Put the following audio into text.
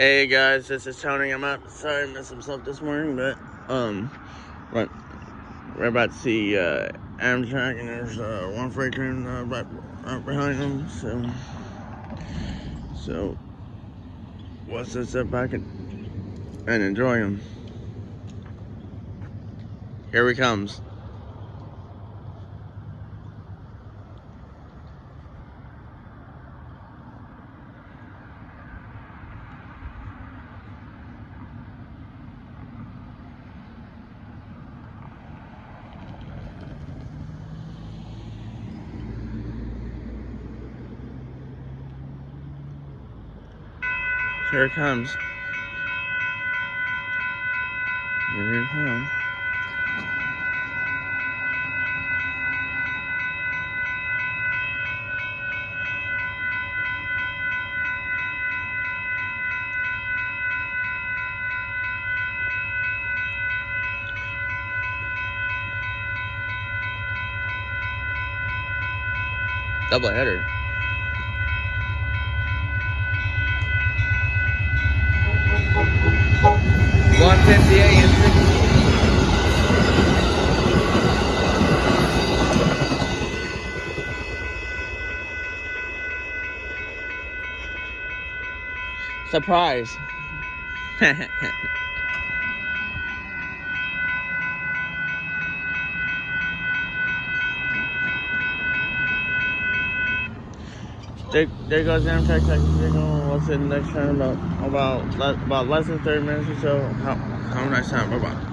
Hey guys, this is Tony. I'm out. Sorry I missed some stuff this morning, but we're about to see Amtrak, and there's one freight train right behind them. So let's just sit back and enjoy them. Here he comes. Here it comes. Here it comes. Double header. Surprise. There goes Amtrak Texas. We'll see the next train about less than 30 minutes or so. Have a nice time. Bye bye.